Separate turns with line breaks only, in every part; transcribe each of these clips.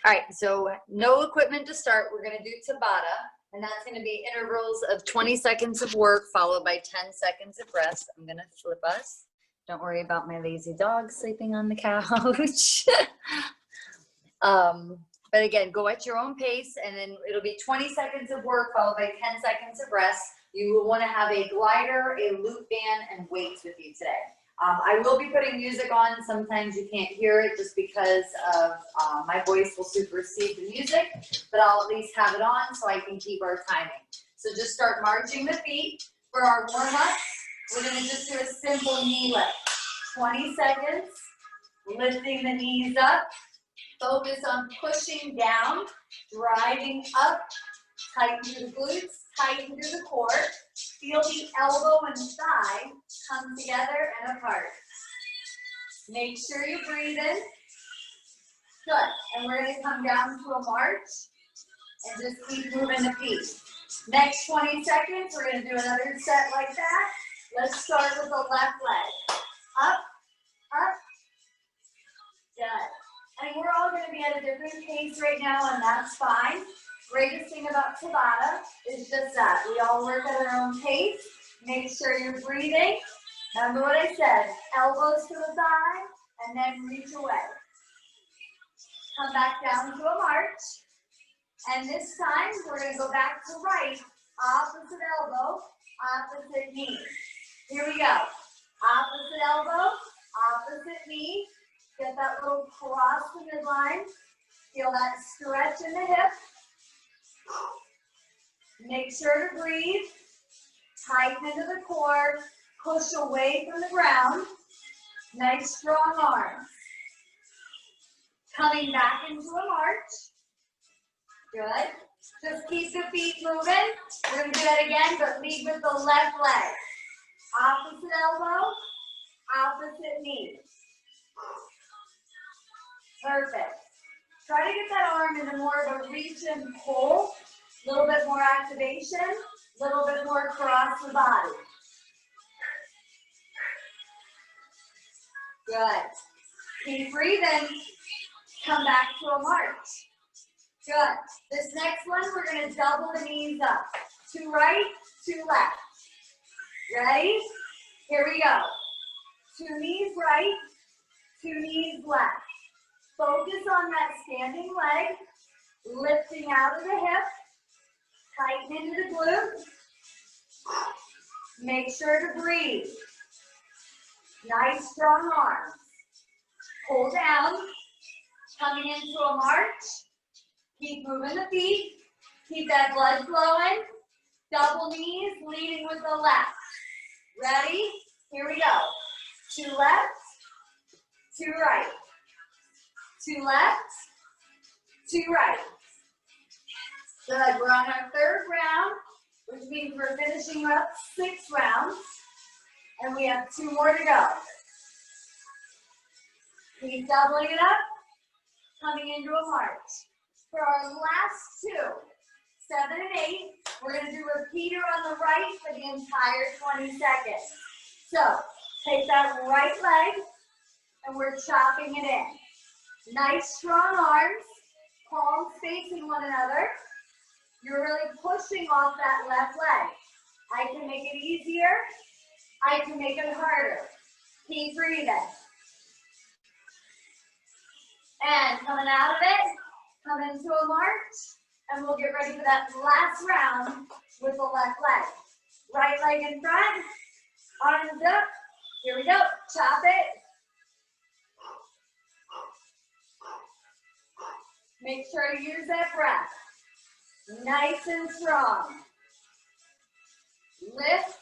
All right, so no equipment to start. We're gonna do Tabata, and that's gonna be intervals of 20 seconds of work followed by 10 seconds of rest. I'm gonna flip us. Don't worry about my lazy dog sleeping on the couch. But again, go at your own pace, and then it'll be 20 seconds of work followed by 10 seconds of rest. You will wanna have a glider, a loop band, and weights with you today. I will be putting music on. Sometimes you can't hear it just because of my voice will supersede the music, but I'll at least have it on so I can keep our timing. So just start marching the feet. For our warm-up, we're gonna just do a simple knee lift. 20 seconds, lifting the knees up. Focus on pushing down, driving up, tighten through the glutes, tighten through the core. Feel the elbow and thigh come together and apart. Make sure you breathe in. Good. And we're going to come down to a march and just keep moving the feet. Next 20 seconds, we're going to do another set like that. Let's start with the left leg. Up, up. Good. And we're all going to be at a different pace right now, and that's fine. Greatest thing about Tabata is just that. We all work at our own pace. Make sure you're breathing. Remember what I said, elbows to the thigh, and then reach away. Come back down to a march. And this time, we're going to go back to right, opposite elbow, opposite knee. Here we go. Opposite elbow, opposite knee. Get that little cross to midline. Feel that stretch in the hip. Make sure to breathe. Tighten into the core. Push away from the ground. Nice strong arms. Coming back into a march. Good. Just keep the feet moving. We're going to do that again, but lead with the left leg. Opposite elbow, opposite knee. Perfect. Try to get that arm into more of a reach and pull. A little bit more activation, a little bit more across the body. Good. Keep breathing. Come back to a march. Good. This next one, we're going to double the knees up. Two right, two left. Ready? Here we go. Two knees right, two knees left. Focus on that standing leg, lifting out of the hip. Tighten into the glute. Make sure to breathe. Nice strong arms. Pull down. Coming into a march. Keep moving the feet. Keep that blood flowing. Double knees, leading with the left. Ready? Here we go. Two left, two right. Two left, two right. Good, we're on our third round, which means we're finishing up 6 rounds, and we have 2 more to go. Keep doubling it up, coming into a march. For our last 2, 7 and 8, we're going to do a repeater on the right for the entire 20 seconds. So, take that right leg, and we're chopping it in. Nice strong arms, palms facing one another. You're really pushing off that left leg. I can make it easier. I can make it harder. Keep breathing. And coming out of it, come into a march, and we'll get ready for that last round with the left leg. Right leg in front, arms up. Here we go. Chop it. Make sure to use that breath. Nice and strong. Lift,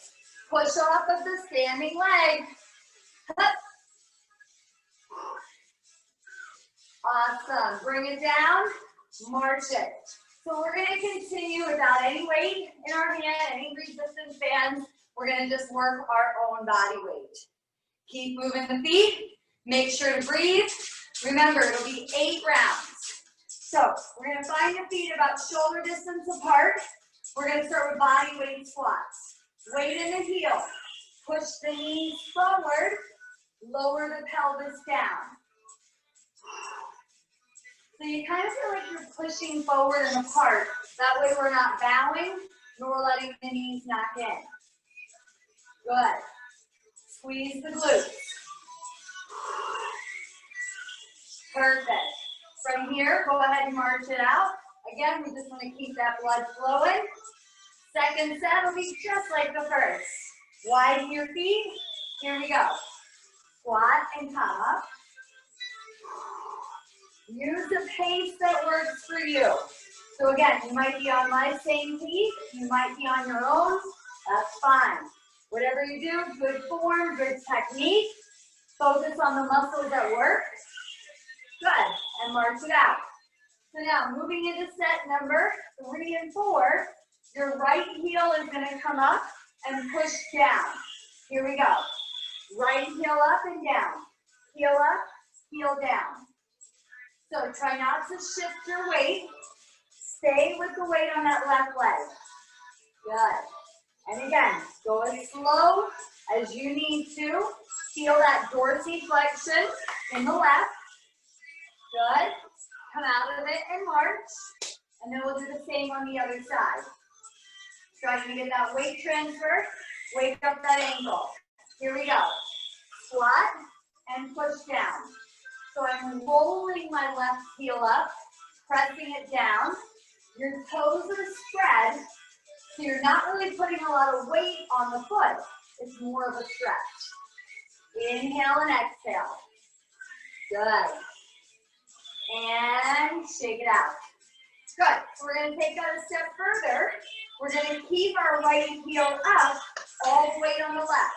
push off of the standing leg. Up. Awesome. Bring it down, march it. So we're going to continue without any weight in our hand, any resistance bands. We're going to just work our own body weight. Keep moving the feet. Make sure to breathe. Remember, it'll be 8 rounds. So we're going to find the feet about shoulder distance apart. We're going to start with body weight squats. Weight in the heel. Push the knees forward. Lower the pelvis down. So you kind of feel like you're pushing forward and apart. That way we're not bowing, nor letting the knees knock in. Good. Squeeze the glutes. Perfect. From here, go ahead and march it out. Again, we just want to keep that blood flowing. Second set will be just like the first. Widen your feet. Here we go. Squat and come up. Use the pace that works for you. So again, you might be on my same pace. You might be on your own. That's fine. Whatever you do, good form, good technique. Focus on the muscles that work. Good. And march it out. So now, moving into set number 3 and 4, your right heel is going to come up and push down. Here we go. Right heel up and down. Heel up, heel down. So try not to shift your weight. Stay with the weight on that left leg. Good. And again, go as slow as you need to. Feel that dorsiflexion in the left. Good. Come out of it and march. And then we'll do the same on the other side. Trying to get that weight transfer. Wake up that ankle. Here we go. Squat and push down. So I'm rolling my left heel up, pressing it down. Your toes are spread, so you're not really putting a lot of weight on the foot. It's more of a stretch. Inhale and exhale. Good. And shake it out. Good. So we're going to take that a step further. We're going to keep our right heel up, all the weight on the left.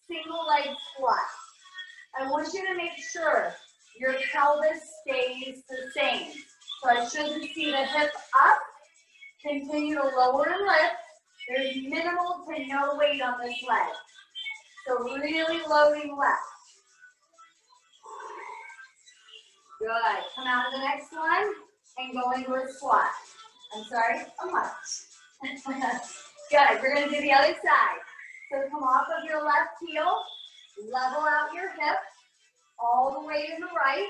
Single leg squat. I want you to make sure your pelvis stays the same. So I shouldn't see the hip up. Continue to lower and lift. There's minimal to no weight on this leg. So really loading left. Good. Come out of the next one and go into a squat. I'm sorry, a march. Good. We're going to do the other side. So come off of your left heel, level out your hip, all the way in the right,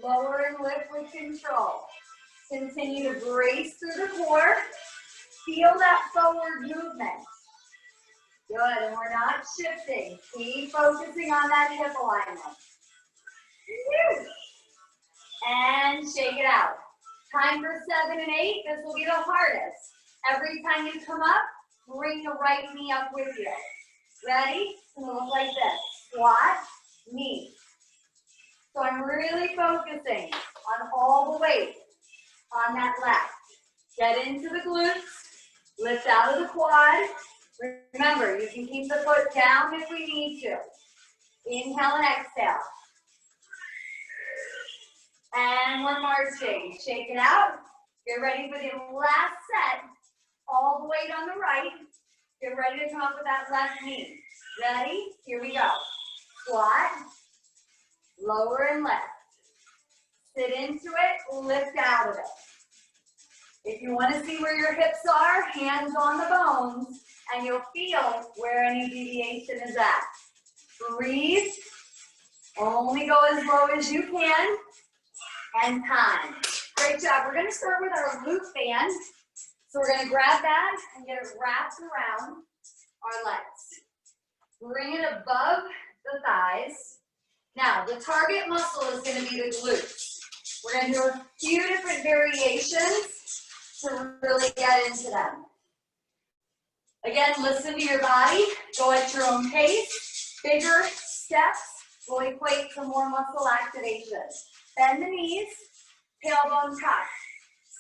lower and lift with control. Continue to brace through the core. Feel that forward movement. Good, and we're not shifting. Keep focusing on that hip alignment. And shake it out. Time for 7 and 8. This will be the hardest. Every time you come up, bring the right knee up with you. Ready? It's going to look like this. Squat, knee. So I'm really focusing on all the weight on that left. Get into the glutes. Lift out of the quad. Remember, you can keep the foot down if we need to. Inhale and exhale. And we're marching. Shake it out. Get ready for the last set. All the weight on the right. Get ready to come up with that left knee. Ready? Here we go. Squat. Lower and lift. Sit into it. Lift out of it. If you want to see where your hips are, hands on the bones, and you'll feel where any deviation is at. Breathe. Only go as low as you can. And time. Great job. We're going to start with our loop band. So we're going to grab that and get it wrapped around our legs. Bring it above the thighs. Now, the target muscle is going to be the glutes. We're going to do a few different variations to really get into them. Again, listen to your body. Go at your own pace. Bigger steps will equate to more muscle activation. Bend the knees, tailbone touch.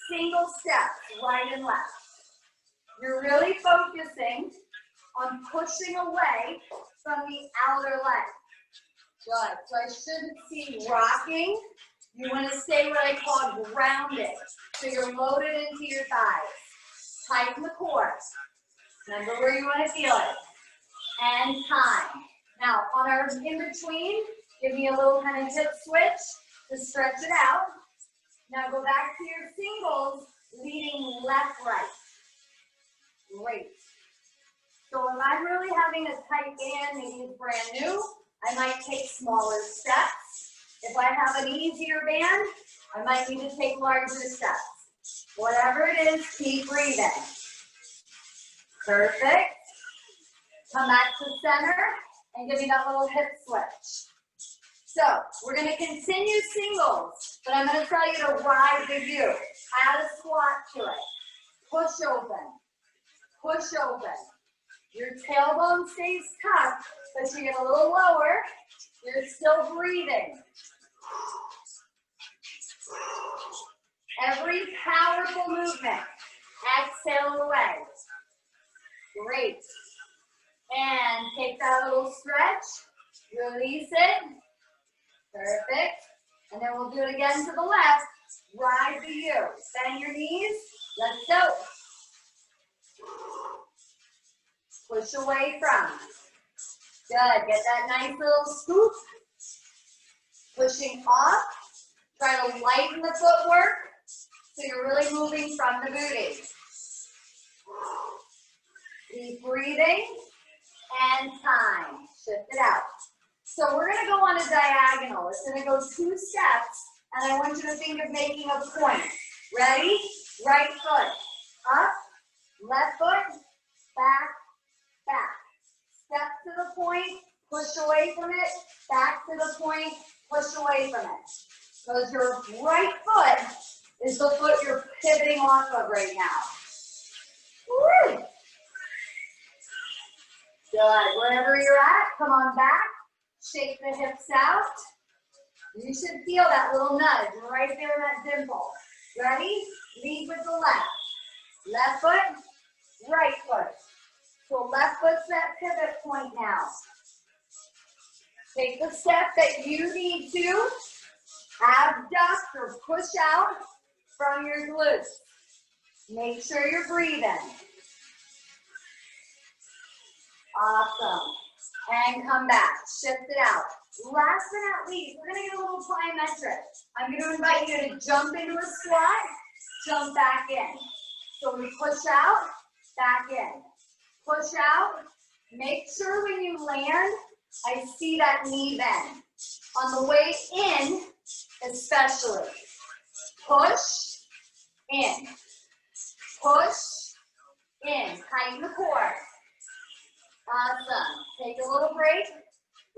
Single step, right and left. You're really focusing on pushing away from the outer leg. Good. So I shouldn't see rocking. You want to stay what I call grounded. So you're loaded into your thighs. Tighten the core. Remember where you want to feel it. And time. Now, on our in-between, give me a little kind of hip switch to stretch it out. Now go back to your singles, leading left, right. Great. So if I'm really having a tight band, maybe it's brand new, I might take smaller steps. If I have an easier band, I might need to take larger steps. Whatever it is, keep breathing. Perfect. Come back to center and give me that little hip switch. So we're going to continue singles, but I'm going to tell you to ride the U. Add a squat to it. Push open. Push open. Your tailbone stays tucked, but you get a little lower. You're still breathing. Every powerful movement. Exhale away. Great. And take that little stretch. Release it. Perfect. And then we'll do it again to the left. Ride the U. Bend your knees. Let's go. Push away from. Good. Get that nice little scoop. Pushing off. Try to lighten the footwork so you're really moving from the booty. Keep breathing. And time. Shift it out. So we're going to go on a diagonal. It's going to go 2 steps, and I want you to think of making a point. Ready? Right foot. Up. Left foot. Back. Back. Step to the point. Push away from it. Back to the point. Push away from it. Because your right foot is the foot you're pivoting off of right now. Woo! Good. Wherever you're at, come on back. Shake the hips out. You should feel that little nudge right there in that dimple. Ready? Lead with the left. Left foot, right foot. So left foot's that pivot point now. Take the step that you need to. Abduct or push out from your glutes. Make sure you're breathing. Awesome. And come back. Shift it out. Last but not least, we're going to get a little plyometric. I'm going to invite you to jump into a squat, jump back in. So we push out, back in. Push out. Make sure when you land, I see that knee bend. On the way in, especially. Push, in. Push, in. Tighten the core. Awesome. Take a little break.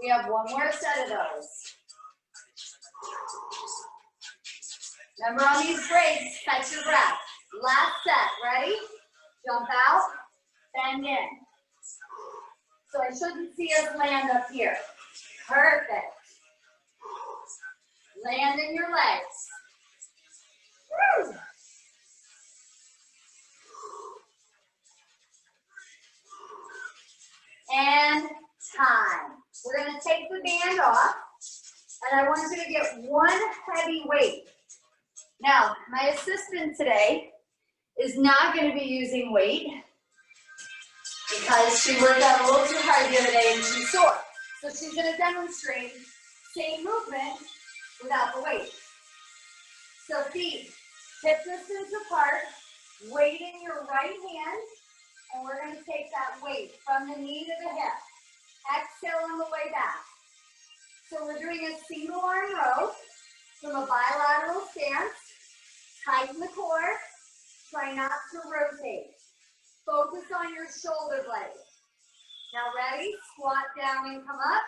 We have one more set of those. Remember on these breaks, catch your breath. Last set. Ready? Jump out, bend in. So I shouldn't see us land up here. Perfect. Land in your legs. Woo! And time. We're going to take the band off, and I want you to get one heavy weight. Now, my assistant today is not going to be using weight because she worked out a little too hard the other day and she's sore. So she's going to demonstrate same movement without the weight. So feet hip distance apart, weight in your right hand, and we're going to take that weight from the knee to the hip. Exhale on the way back. So we're doing a single arm row from a bilateral stance. Tighten the core. Try not to rotate. Focus on your shoulder blade. Now ready? Squat down and come up.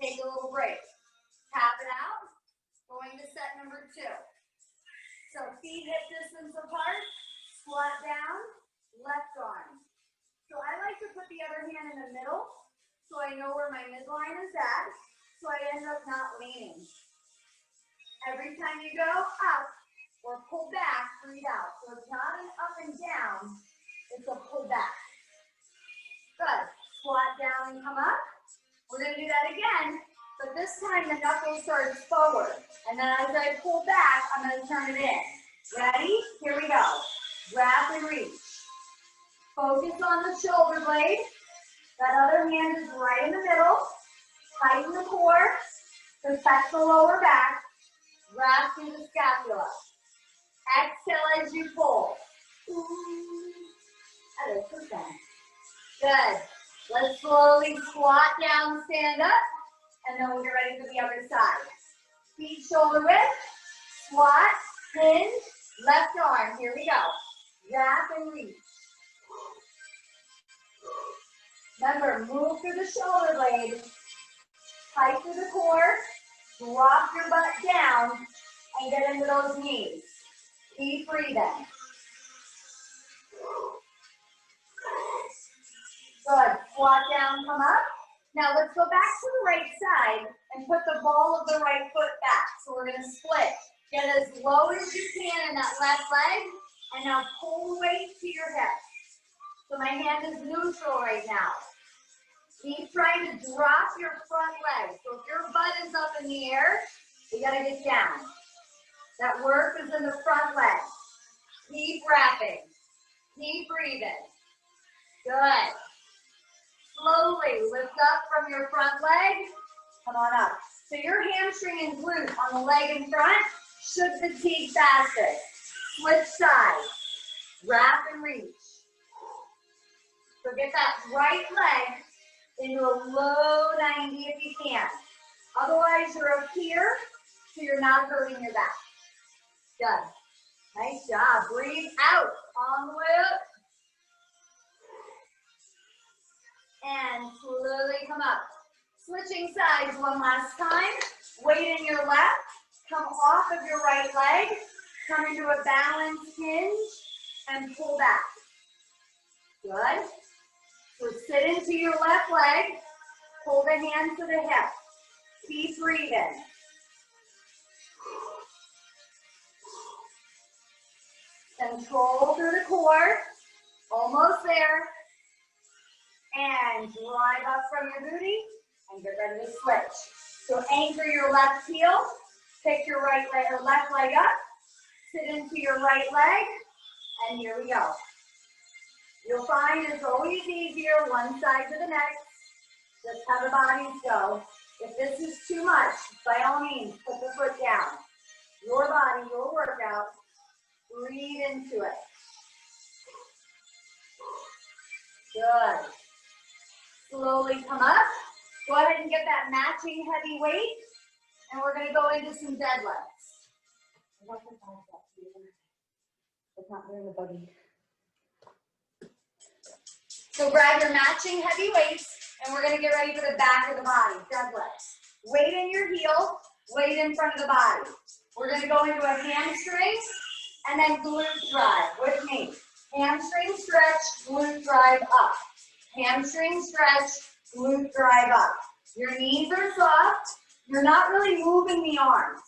Take a little break. Tap it out. Going to set number 2. So feet hip distance apart. Squat down. Left arm. So I like to put the other hand in the middle so I know where my midline is at, so I end up not leaning. Every time you go up or pull back, breathe out. So it's not an up and down, it's a pull back. Good. Squat down and come up. We're going to do that again, but this time the knuckle starts forward. And then as I pull back, I'm going to turn it in. Ready? Here we go. Grab and reach. Focus on the shoulder blade. That other hand is right in the middle. Tighten the core. Protect the lower back. Grab through the scapula. Exhale as you pull. That is okay. Good. Let's slowly squat down, stand up, and then we'll get ready for the other side. Feet shoulder width. Squat, hinge, left arm. Here we go. Wrap and reach. Remember, move through the shoulder blade, tight through the core, drop your butt down, and get into those knees. Keep breathing. Good. Squat down, come up. Now let's go back to the right side and put the ball of the right foot back. So we're going to split. Get as low as you can in that left leg, and now pull the weight to your hip. So my hand is neutral right now. Keep trying to drop your front leg. So if your butt is up in the air, you got to get down. That work is in the front leg. Keep wrapping. Keep breathing. Good. Slowly lift up from your front leg. Come on up. So your hamstring and glute on the leg in front should fatigue faster. Switch sides. Wrap and reach. So get that right leg into a low 90 if you can. Otherwise, you're up here, so you're not hurting your back. Good. Nice job. Breathe out on the way up. And slowly come up. Switching sides one last time. Weight in your left. Come off of your right leg. Come into a balanced hinge and pull back. Good. So sit into your left leg. Pull the hand to the hip. Keep breathing. Control through the core. Almost there. And drive up from your booty and get ready to switch. So anchor your left heel, pick your right leg or left leg up, sit into your right leg, and here we go. You'll find it's always easier one side to the next. Just have the bodies go. If this is too much, by all means, put the foot down. Your body, your workout. Breathe into it. Good. Slowly come up. Go ahead and get that matching heavy weight, and we're going to go into some deadlifts. It's not there in the buggy. So grab your matching heavy weights, and we're going to get ready for the back of the body, deadlifts. Weight in your heel, weight in front of the body. We're going to go into a hamstring, and then glute drive with me. Hamstring stretch, glute drive up. Hamstring stretch, glute drive up. Your knees are soft. You're not really moving the arms.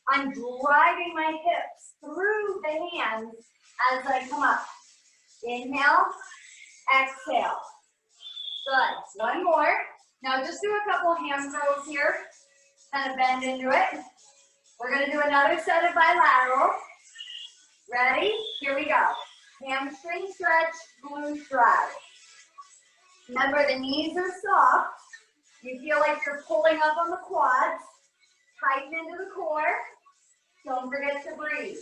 I'm driving my hips through the hands as I come up. Inhale, exhale. Good. One more. Now just do a couple hand curls here. Kind of bend into it. We're going to do another set of bilateral. Ready? Here we go. Hamstring stretch, glute drive. Remember, the knees are soft. You feel like you're pulling up on the quads. Tighten into the core. Don't forget to breathe.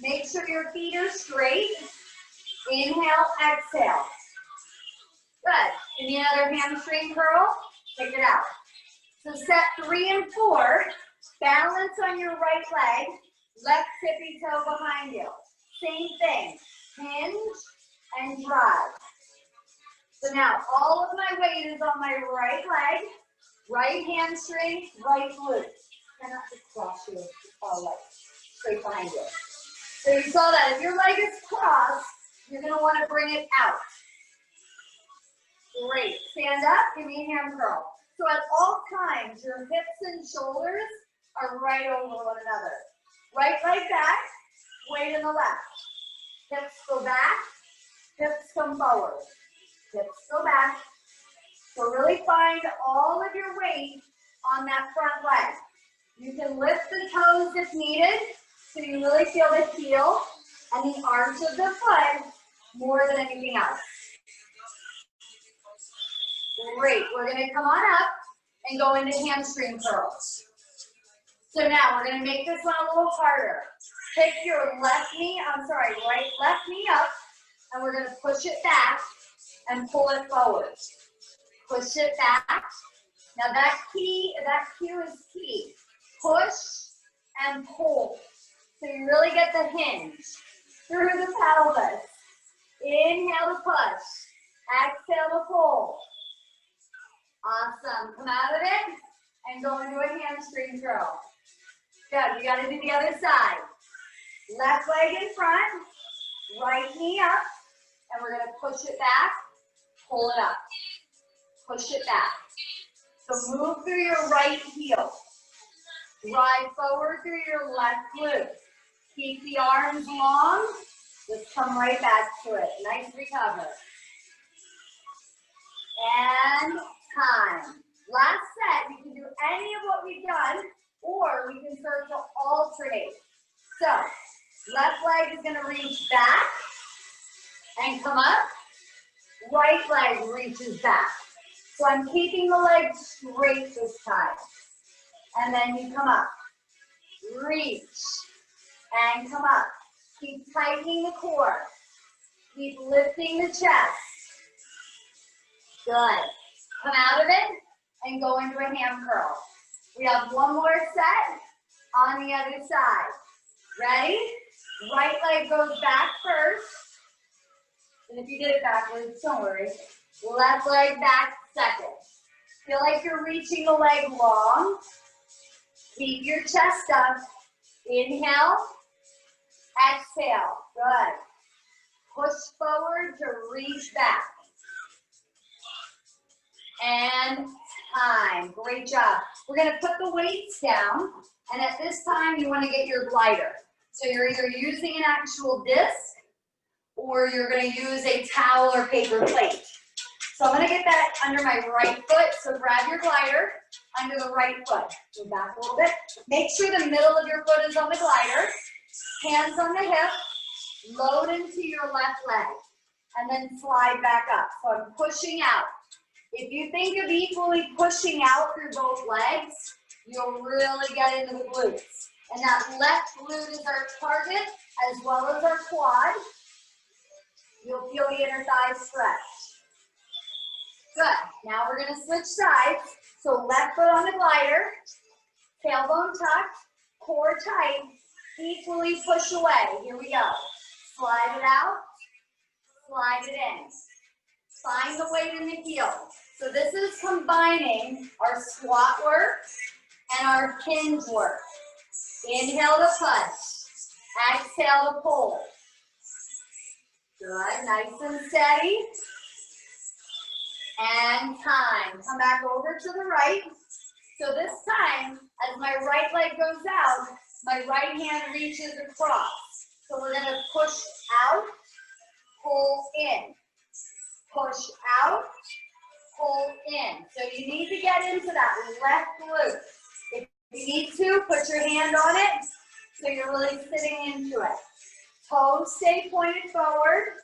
Make sure your feet are straight. Inhale, exhale. Good. Give me another hamstring curl. Take it out. So set 3 and 4. Balance on your right leg. Left tippy toe behind you. Same thing. Hinge and drive. So now all of my weight is on my right leg, right hamstring, right glute. Cannot just cross your leg straight behind you. So you saw that if your leg is crossed, you're going to want to bring it out. Great. Stand up. Give me a hand curl. So at all times, your hips and shoulders are right over one another. Right leg back, weight in the left. Hips go back, hips come forward. Hips go back. So really find all of your weight on that front leg. You can lift the toes if needed, so you really feel the heel and the arch of the foot more than anything else. Great. We're going to come on up and go into hamstring curls. So now we're going to make this one a little harder. Pick your right knee up, and we're going to push it back and pull it forward. Push it back. Now that cue is key. Push and pull. So you really get the hinge through the pelvis. Inhale to push. Exhale to pull. Awesome. Come out of it and go into a hamstring curl. Good. We got to do the other side. Left leg in front, right knee up, and we're going to push it back, pull it up. Push it back. So move through your right heel. Drive forward through your left glute. Keep the arms long. Just come right back to it. Nice recover. And time. Last set, we can do any of what we've done, or we can start to alternate. So, left leg is going to reach back and come up. Right leg reaches back. So I'm keeping the leg straight this time. And then you come up. Reach. And come up. Keep tightening the core. Keep lifting the chest. Good. Come out of it and go into a ham curl. We have one more set on the other side. Ready? Right leg goes back first. And if you did it backwards, don't worry. Left leg back second. Feel like you're reaching the leg long. Keep your chest up. Inhale. Exhale. Good. Push forward to reach back. And time. Great job. We're going to put the weights down. And at this time, you want to get your glider. So you're either using an actual disc or you're going to use a towel or paper plate. So I'm going to get that under my right foot. So grab your glider under the right foot. Move back a little bit. Make sure the middle of your foot is on the glider. Hands on the hip. Load into your left leg. And then slide back up. So I'm pushing out. If you think of equally pushing out through both legs, you'll really get into the glutes. And that left glute is our target as well as our quad. You'll feel the inner thigh stretch. Good. Now we're going to switch sides. So left foot on the glider, tailbone tucked, core tight, equally push away. Here we go. Slide it out, slide it in. Find the weight in the heel. So this is combining our squat work and our hinge work. Inhale to push. Exhale to pull. Good. Nice and steady. And time. Come back over to the right. So this time, as my right leg goes out, my right hand reaches across. So we're going to push out, pull in. Push out, pull in. So you need to get into that left glute. If you need to, put your hand on it so you're really sitting into it. Toes stay pointed forward.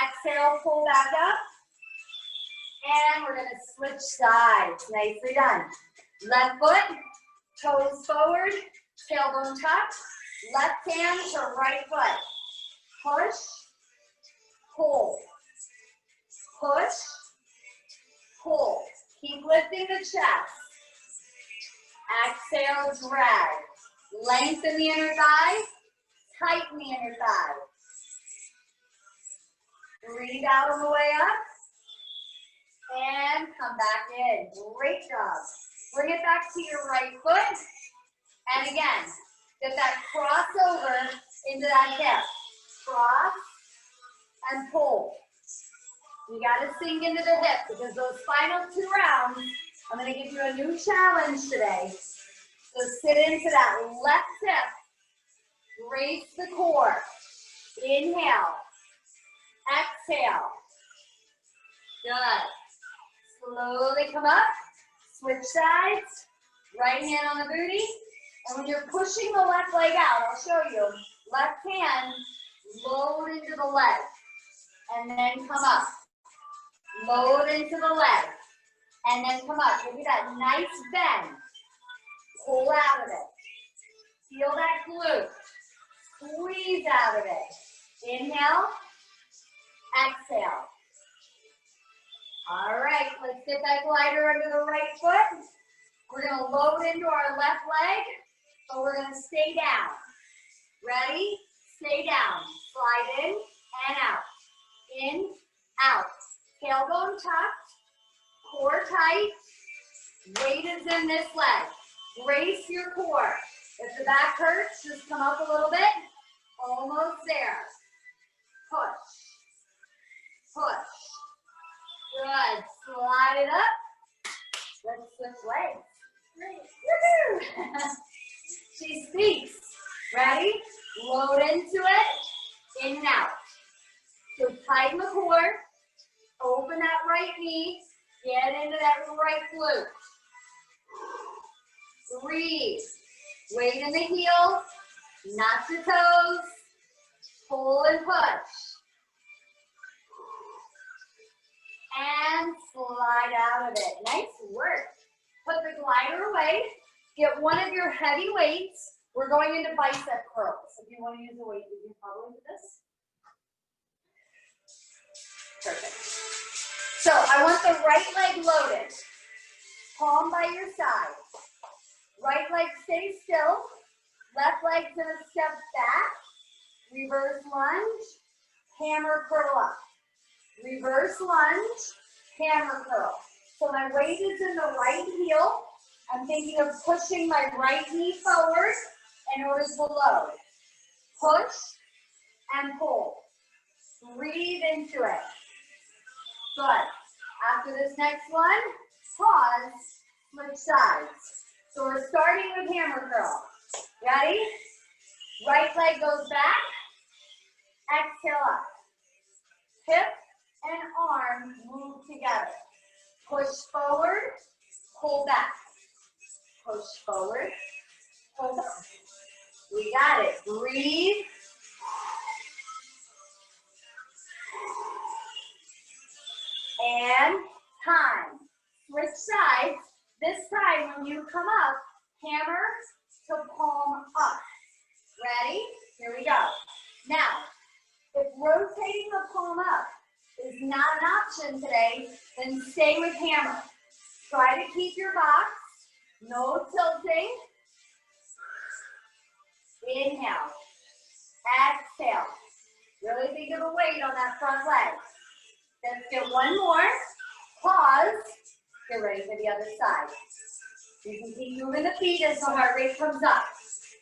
Exhale, pull back up. And we're going to switch sides. Nicely done. Left foot, toes forward, tailbone tucked. Left hand to right foot. Push, pull. Push, pull. Keep lifting the chest. Exhale, drag. Lengthen the inner thigh. Tighten the inner thigh. Breathe out on the way up. And come back in. Great job. Bring it back to your right foot. And again, get that crossover into that hip. Cross and pull. You got to sink into the hip because those final 2 rounds, I'm going to give you a new challenge today. So sit into that left hip. Brace the core. Inhale. Exhale. Good. Slowly come up. Switch sides. Right hand on the booty. And when you're pushing the left leg out, I'll show you. Left hand, load into the leg. And then come up. Load into the leg. And then come up. Give me that nice bend. Pull out of it. Feel that glute. Squeeze out of it. Inhale. Exhale. All right, let's get that glider under the right foot. We're going to load into our left leg, but we're going to stay down. Ready? Stay down. Slide in and out. In, out. Tailbone tucked, core tight. Weight is in this leg. Brace your core. If the back hurts, just come up a little bit. Almost there. Push. Push. Good. Slide it up. Let's switch legs. Woohoo! She speaks. Ready? Load into it. In and out. So tighten the core. Open that right knee. Get into that right glute. Breathe. Weight in the heel. Not your toes. Pull and push. And slide out of it. Nice work. Put the glider away. Get one of your heavy weights. We're going into bicep curls. If you want to use a weight, you can probably do this. Perfect. So I want the right leg loaded. Palm by your side. Right leg stays still. Left leg's gonna step back. Reverse lunge. Hammer curl up. Reverse lunge. Hammer curl. So my weight is in the right heel. I'm thinking of pushing my right knee forward in order to load. Push and pull. Breathe into it. Good. After this next one, pause, switch sides. So we're starting with hammer curl. Ready? Right leg goes back. Exhale up. Hip and arm move together. Push forward, pull back. Push forward, pull back. We got it. Breathe. And time. Switch sides. This time when you come up, hammer to palm up. Ready? Here we go. Now, if rotating the palm up is not an option today, then stay with hammer. Try to keep your box. No tilting. Inhale. Exhale. Really think of a weight on that front leg. Let's get one more. Pause. Get ready for the other side. You can keep moving the feet as the heart rate comes up.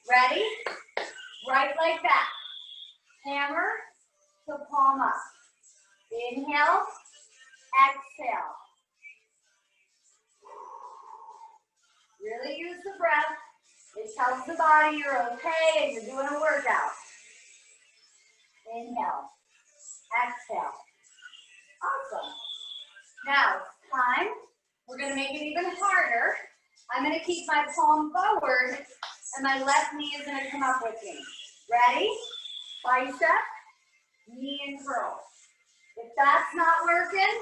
Ready? Right leg back. Hammer to palm up. Inhale. Exhale. Really use the breath. It tells the body you're okay and you're doing a workout. Inhale. Exhale. Awesome. Now, time. We're going to make it even harder. I'm going to keep my palm forward and my left knee is going to come up with me. Ready? Bicep, knee and curl. If that's not working,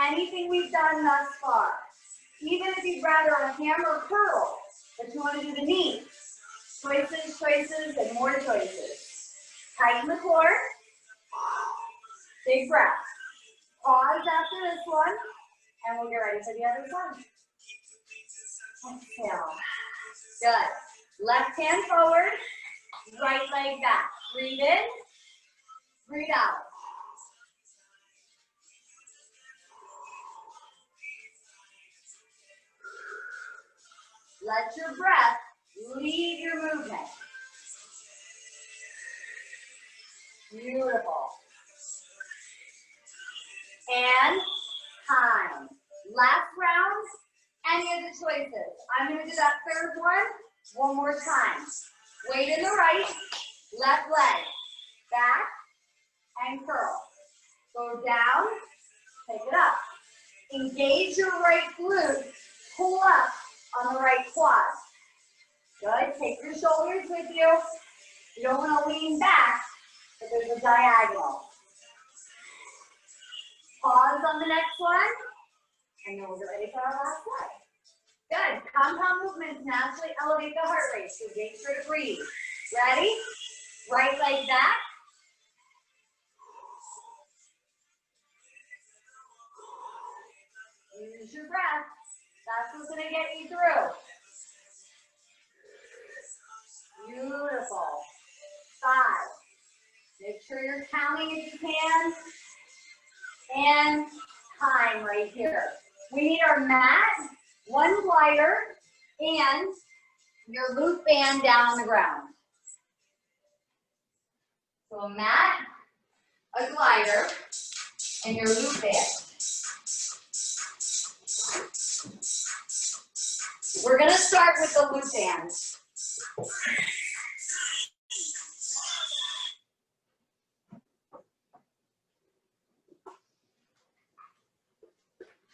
anything we've done thus far. Even if you'd rather a hammer curl, but you want to do the knee. Choices, choices, and more choices. Tighten the core. Big breath. Pause after this one, and we'll get ready for the other side. Exhale. Good. Left hand forward, right leg back. Breathe in, breathe out. Let your breath lead your movement. Beautiful. And time. Last round, any of the choices. I'm going to do that third one more time. Weight in the right, left leg, back, and curl. Go down, pick it up. Engage your right glute, pull up on the right quad. Good, take your shoulders with you. You don't want to lean back, but there's a diagonal. Pause on the next one, and then we'll get ready for our last one. Good, compound movements naturally elevate the heart rate, so make sure to breathe. Ready? Right leg back. Use your breath. That's what's going to get you through. Beautiful. sure you're counting if you can. And time right here. We need our mat, one glider, and your loop band down on the ground. So a mat, a glider, and your loop band. We're gonna start with the loop band.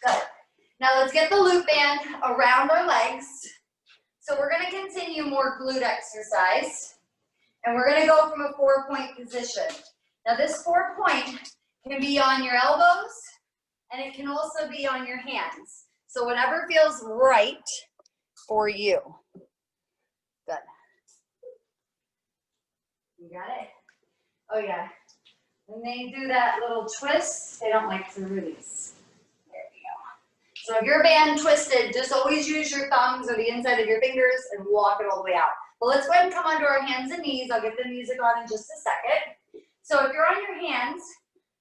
Good. Now let's get the loop band around our legs. So we're gonna continue more glute exercise. And we're gonna go from a 4-point position. Now this 4-point can be on your elbows, and it can also be on your hands. So whatever feels right for you. Good. You got it? Oh yeah. When they do that little twist, they don't like to release. There we go. So if your band twisted, just always use your thumbs or the inside of your fingers and walk it all the way out. But let's go ahead and come onto our hands and knees. I'll get the music on in just a second. So if you're on your hands,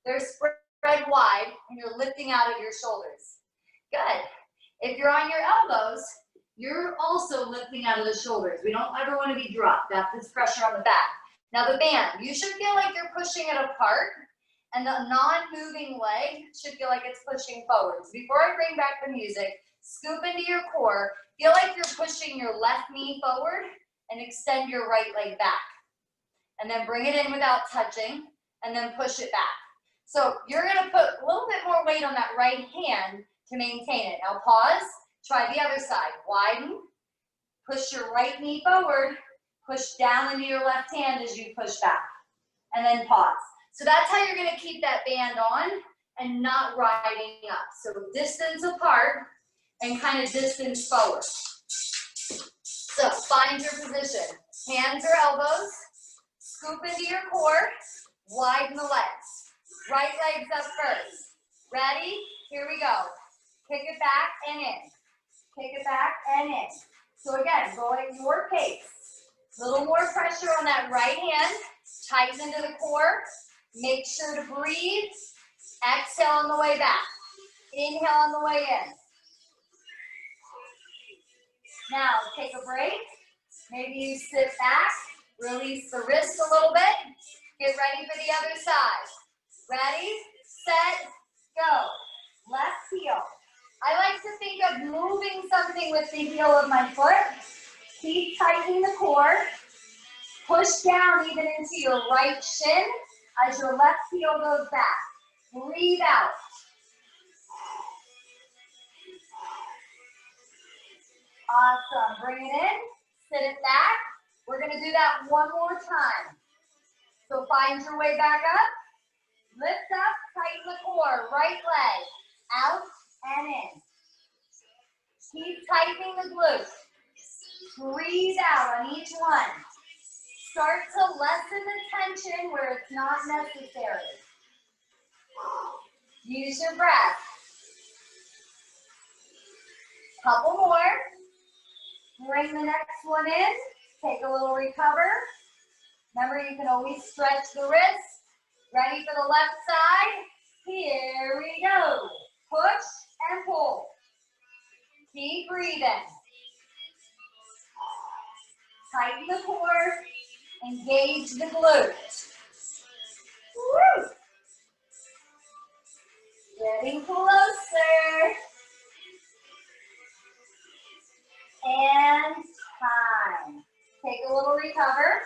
they're spread wide and you're lifting out of your shoulders. Good. If you're on your elbows, you're also lifting out of the shoulders. We don't ever want to be dropped. That puts pressure on the back. Now the band, you should feel like you're pushing it apart, and the non-moving leg should feel like it's pushing forward. So before I bring back the music, scoop into your core. Feel like you're pushing your left knee forward and extend your right leg back. And then bring it in without touching, and then push it back. So you're gonna put a little bit more weight on that right hand to maintain it. Now pause, try the other side. Widen, push your right knee forward, push down into your left hand as you push back, and then pause. So that's how you're gonna keep that band on and not riding up. So distance apart and kind of distance forward. So find your position. Hands or elbows, scoop into your core, widen the legs. Right legs up first. Ready? Here we go. Kick it back and in. Kick it back and in. So again, go at your pace. A little more pressure on that right hand. Tighten into the core. Make sure to breathe. Exhale on the way back. Inhale on the way in. Now take a break. Maybe you sit back. Release the wrist a little bit. Get ready for the other side. Ready, set, go. Left heel. I like to think of moving something with the heel of my foot. Keep tightening the core. Push down even into your right shin as your left heel goes back. Breathe out. Awesome. Bring it in. Sit it back. We're going to do that one more time. So find your way back up. Lift up, tighten the core. Right leg out and in. Keep tightening the glutes. Breathe out on each one. Start to lessen the tension where it's not necessary. Use your breath. Couple more. Bring the next one in. Take a little recover. Remember, you can always stretch the wrist. Ready for the left side? Here we go. Push and pull. Keep breathing. Tighten the core. Engage the glutes. Woo! Getting closer. And time. Take a little recover.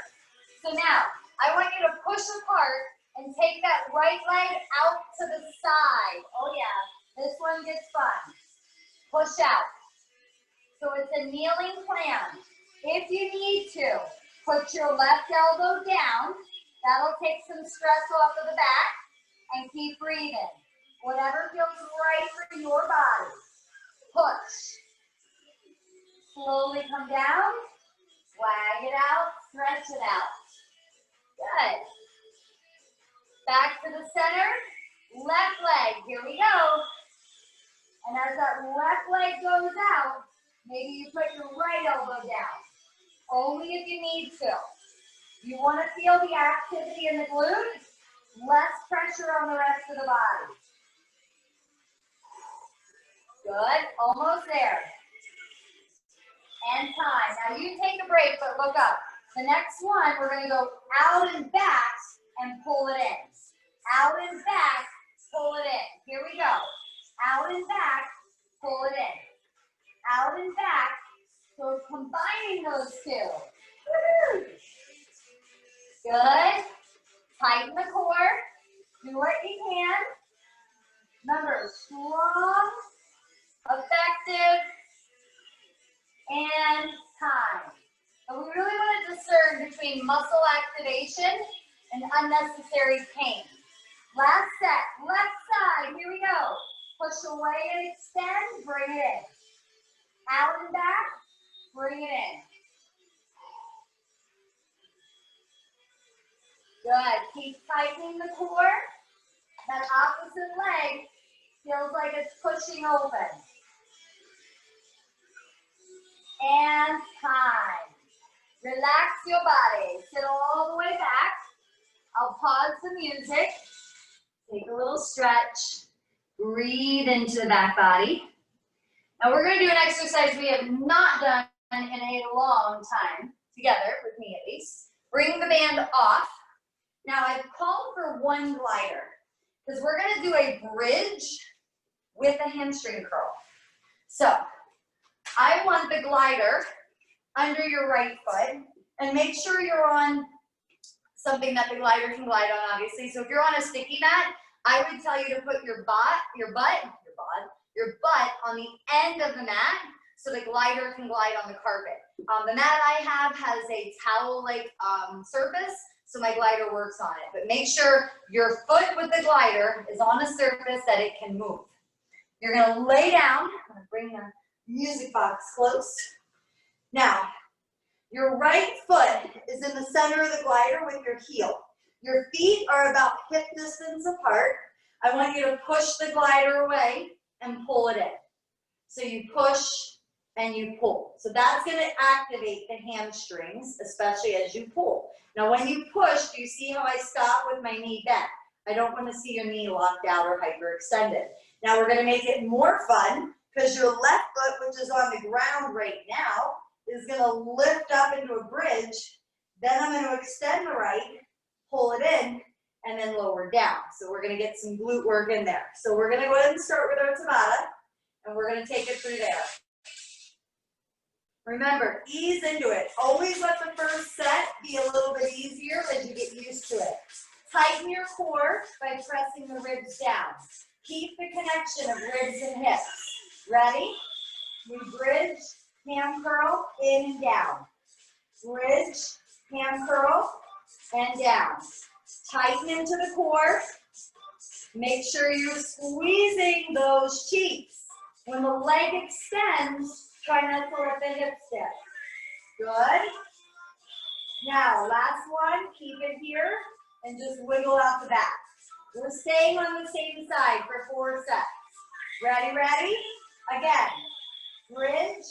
So now, I want you to push apart and take that right leg out to the side. Oh yeah, this one gets fun. Push out. So it's a kneeling plan. If you need to, put your left elbow down. That'll take some stress off of the back. And keep breathing. Whatever feels right for your body. Push. Slowly come down. Swag it out. Stretch it out. Good. Back to the center. Left leg. Here we go. And as that left leg goes out, maybe you put your right elbow down. Only if you need to. You want to feel the activity in the glutes? Less pressure on the rest of the body. Good, almost there. And time. Now you take a break, but look up. The next one, we're gonna go out and back and pull it in. Out and back, pull it in. Here we go. Out and back, pull it in. Out and back. So combining those two. Woo-hoo. Good. Tighten the core. Do what you can. Remember, strong, effective, and time. And we really want to discern between muscle activation and unnecessary pain. Last set, left side, here we go. Push away and extend, bring it in. Out and back, bring it in. Good, keep tightening the core. That opposite leg feels like it's pushing open. And time. Relax your body. Sit all the way back. I'll pause the music. Take a little stretch. Breathe into the back body. Now we're going to do an exercise we have not done in a long time, together, with me at least. Bring the band off. Now I've called for one glider, because we're going to do a bridge with a hamstring curl. So I want the glider under your right foot, and make sure you're on something that the glider can glide on, obviously. So if you're on a sticky mat, I would tell you to put your butt on the end of the mat so the glider can glide on the carpet. The mat I have has a towel-like surface, so my glider works on it. But make sure your foot with the glider is on a surface that it can move. You're gonna lay down. I'm gonna bring the music box close. Now, your right foot is in the center of the glider with your heel. Your feet are about hip distance apart. I want you to push the glider away and pull it in. So you push and you pull. So that's going to activate the hamstrings, especially as you pull. Now when you push, do you see how I stop with my knee bent? I don't want to see your knee locked out or hyperextended. Now we're going to make it more fun, because your left foot, which is on the ground right now, is going to lift up into a bridge. Then I'm going to extend the right, pull it in, and then lower down. So we're going to get some glute work in there. So we're going to go ahead and start with our Tabata, and we're going to take it through there. Remember, ease into it. Always let the first set be a little bit easier as you get used to it. Tighten your core by pressing the ribs down. Keep the connection of ribs and hips. Ready? We bridge, ham curl, in and down. Bridge, ham curl, and down. Tighten into the core. Make sure you're squeezing those cheeks. When the leg extends, try not to let the hip step. Good. Now, last one, keep it here, and just wiggle out the back. We're staying on the same side for 4 sets. Ready, ready? Again, bridge,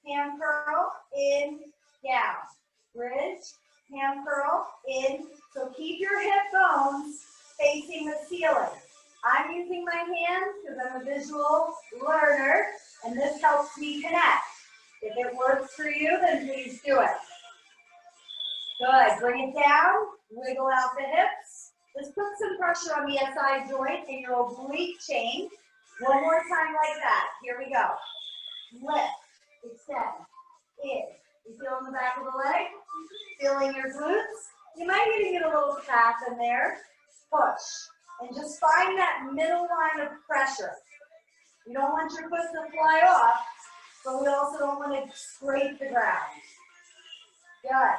ham curl, in, down. Bridge, ham curl, in. So keep your hip bones facing the ceiling. I'm using my hands because I'm a visual learner, and this helps me connect. If it works for you, then please do it. Good, bring it down, wiggle out the hips. Just put some pressure on the SI joint and your oblique chain. One more time like that. Here we go. Lift, extend, in. You feel in the back of the leg? Feeling your glutes? You might even get a little calf in there. Push. And just find that middle line of pressure. You don't want your foot to fly off, but we also don't want to scrape the ground. Good.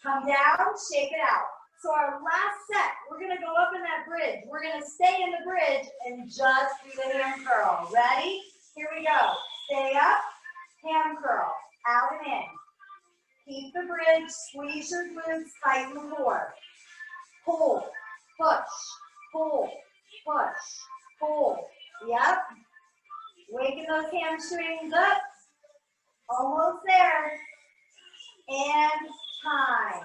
Come down, shake it out. So our last set, we're going to go up in that bridge. We're going to stay in the bridge and just do the ham curl. Ready? Here we go. Stay up, ham curl, out and in. Keep the bridge, squeeze your glutes, tighten the core. Pull, push, pull, push, pull. Yep. Waking those hamstrings up. Almost there. And time.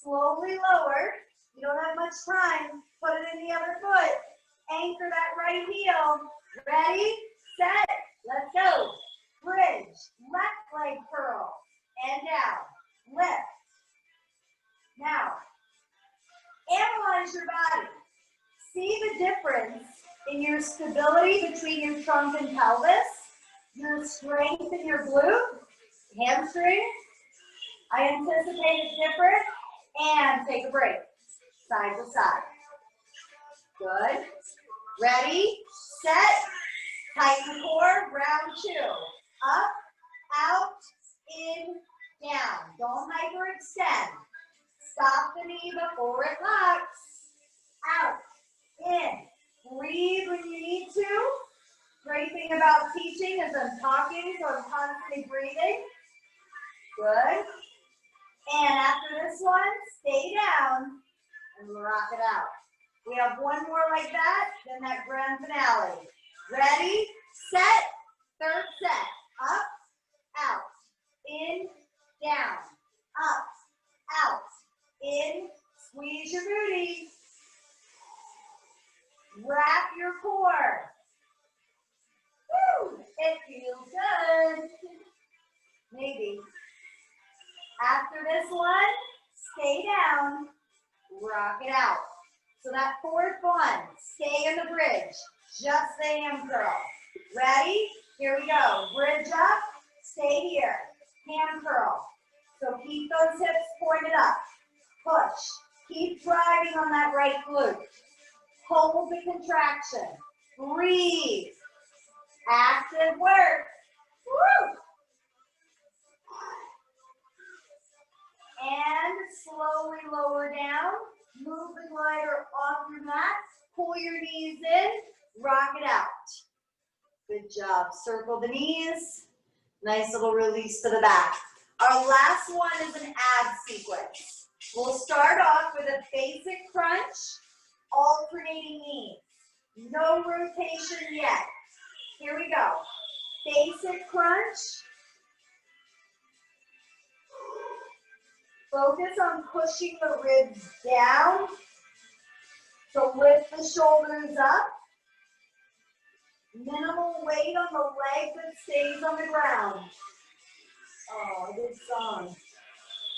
Slowly lower. You don't have much time. Put the other foot. Anchor that right heel. Ready, set, let's go. Bridge, left leg curl, and down. Lift. Now, analyze your body. See the difference in your stability between your trunk and pelvis, your strength in your glute, hamstring. I anticipate it's different. And take a break. Side to side. Good. Ready, set, tighten the core, round 2. Up, out, in, down. Don't hyperextend. Stop the knee before it locks. Out, in. Breathe when you need to. Great thing about teaching is I'm talking, so I'm constantly breathing. Good. And after this one, stay down and rock it out. We have one more like that, then that grand finale. Ready, set, third set. Up, out, in, down. Up, out, in. Squeeze your booty. Wrap your core. Woo! It feels good. Maybe. After this one, stay down, rock it out. So that fourth one, stay in the bridge, just the hand curl. Ready? Here we go. Bridge up, stay here. Hand curl. So keep those hips pointed up. Push. Keep driving on that right glute. Hold the contraction. Breathe. Active work. Woo! And slowly lower down. Move the glider off your mat. Pull your knees in. Rock it out. Good job. Circle the knees. Nice little release to the back. Our last one is an ab sequence. We'll start off with a basic crunch, alternating knees. No rotation yet. Here we go. Basic crunch. Focus on pushing the ribs down. So lift the shoulders up. Minimal weight on the leg that stays on the ground. Oh, good song.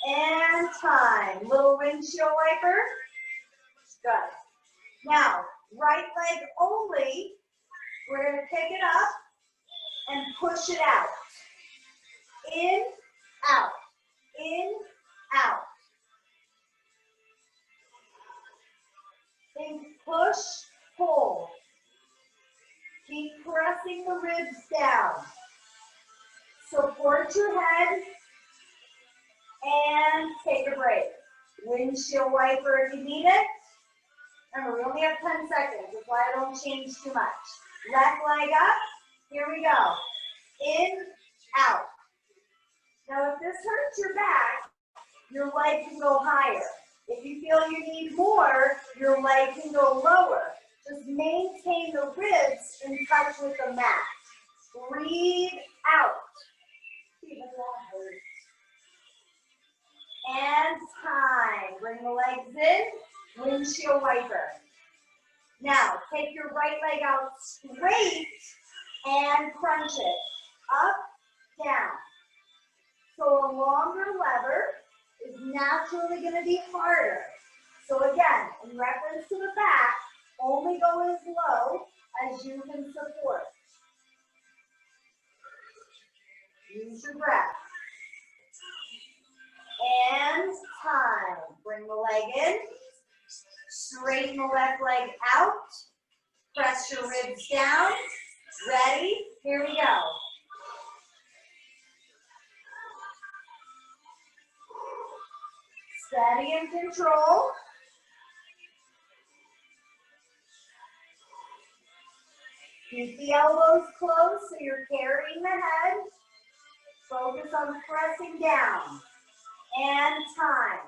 And time. Little windshield wiper. Good. Now, right leg only. We're going to pick it up and push it out. In, out. In, out. Think push, pull. Keep pressing the ribs down. Support your head and take a break. Windshield wiper if you need it. Remember, we only have 10 seconds. That's why I don't change too much. Left leg up. Here we go. In, out. Now, if this hurts your back, your leg can go higher. If you feel you need more, your leg can go lower. Just maintain the ribs in touch with the mat. Breathe out. Even that hurts. And time. Bring the legs in. Windshield wiper. Now, take your right leg out straight and crunch it. Up, down. So a longer lever is naturally going to be harder. So again, in reference to the back, only go as low as you can support. Use your breath. And time. Bring the leg in. Straighten the left leg out. Press your ribs down. Ready? Here we go. Steady and control. Keep the elbows close so you're carrying the head. Focus on pressing down. And time.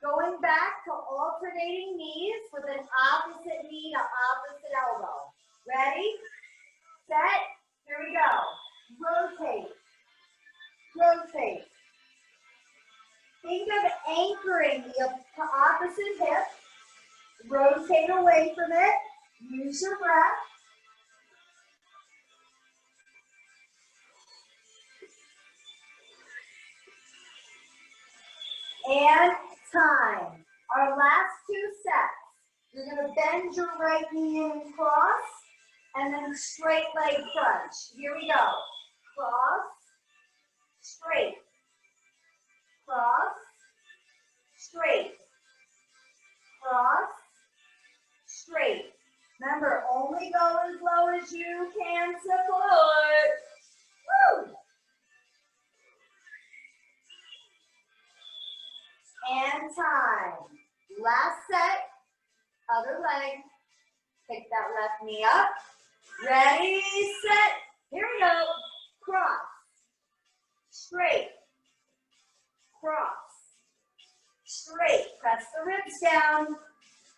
Going back to alternating knees with an opposite knee to opposite elbow. Ready? Set. Here we go. Rotate. Rotate. Think of anchoring the opposite hip. Rotate away from it. Use your breath. And time. Our last 2 sets. You're going to bend your right knee in and cross, and then straight leg crunch. Here we go. Cross, straight, cross, straight, cross, straight. Remember, only go as low as you can support. Woo! And time. Last set, other leg. Pick that left knee up. Ready, set. Here we go. Cross, straight, cross, straight. Press the ribs down.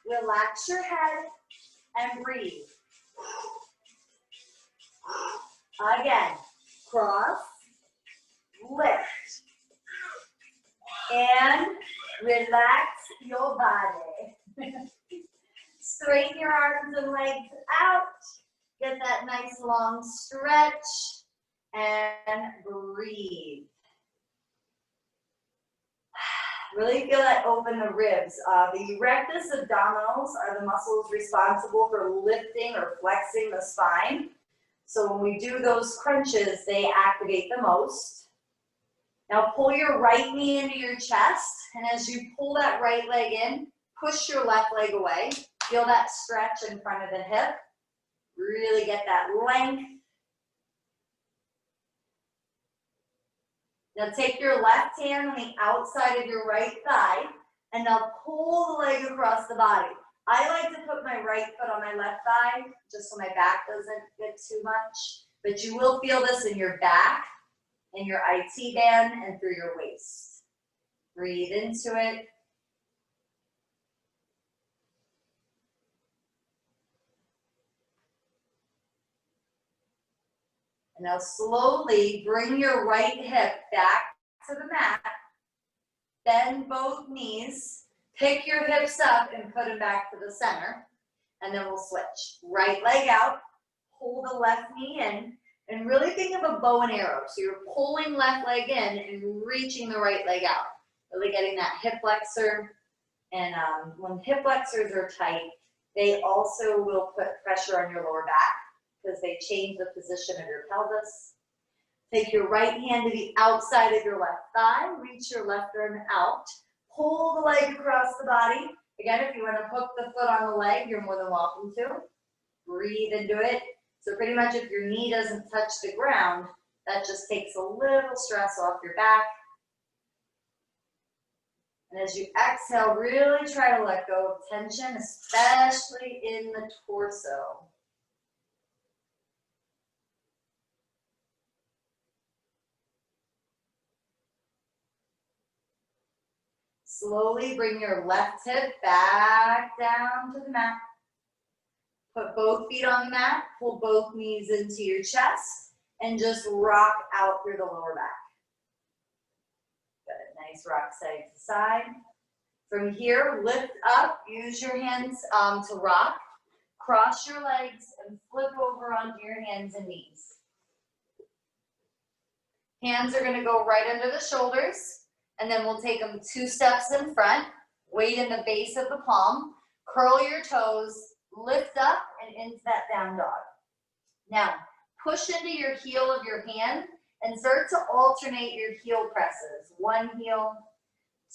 Relax your head and breathe. Again, cross, lift, and relax your body. Straighten your arms and legs out. Get that nice long stretch and breathe. Really feel that open the ribs. The rectus abdominals are the muscles responsible for lifting or flexing the spine. So when we do those crunches, they activate the most. Now pull your right knee into your chest, and as you pull that right leg in, push your left leg away. Feel that stretch in front of the hip. Really get that length. Now take your left hand on the outside of your right thigh, and now pull the leg across the body. I like to put my right foot on my left thigh, just so my back doesn't get too much. But you will feel this in your back, in your IT band, and through your waist. Breathe into it. And now slowly bring your right hip back to the mat. Bend both knees. Pick your hips up and put them back to the center. And then we'll switch. Right leg out. Pull the left knee in. And really think of a bow and arrow. So you're pulling left leg in and reaching the right leg out. Really getting that hip flexor. And when hip flexors are tight, they also will put pressure on your lower back, because they change the position of your pelvis. Take your right hand to the outside of your left thigh, reach your left arm out, pull the leg across the body. Again, if you want to hook the foot on the leg, you're more than welcome to. Breathe into it. So pretty much if your knee doesn't touch the ground, that just takes a little stress off your back. And as you exhale, really try to let go of tension, especially in the torso. Slowly bring your left hip back down to the mat. Put both feet on the mat, pull both knees into your chest, and just rock out through the lower back. Good, nice rock side to side. From here, lift up, use your hands to rock. Cross your legs and flip over onto your hands and knees. Hands are gonna go right under the shoulders. And then we'll take them 2 steps in front, weight in the base of the palm, curl your toes, lift up and into that down dog. Now, push into your heel of your hand and start to alternate your heel presses. 1 heel,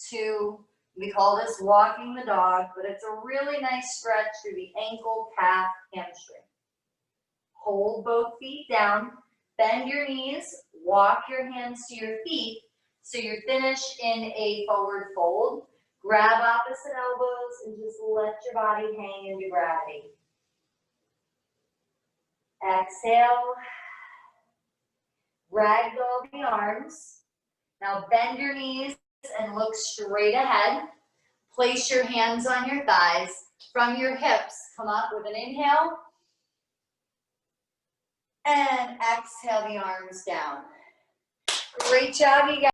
2, we call this walking the dog, but it's a really nice stretch through the ankle, calf, hamstring. Hold both feet down, bend your knees, walk your hands to your feet, so you're finished in a forward fold. Grab opposite elbows and just let your body hang into gravity. Exhale. Ragdoll the arms. Now bend your knees and look straight ahead. Place your hands on your thighs. From your hips, come up with an inhale. And exhale the arms down. Great job, you guys.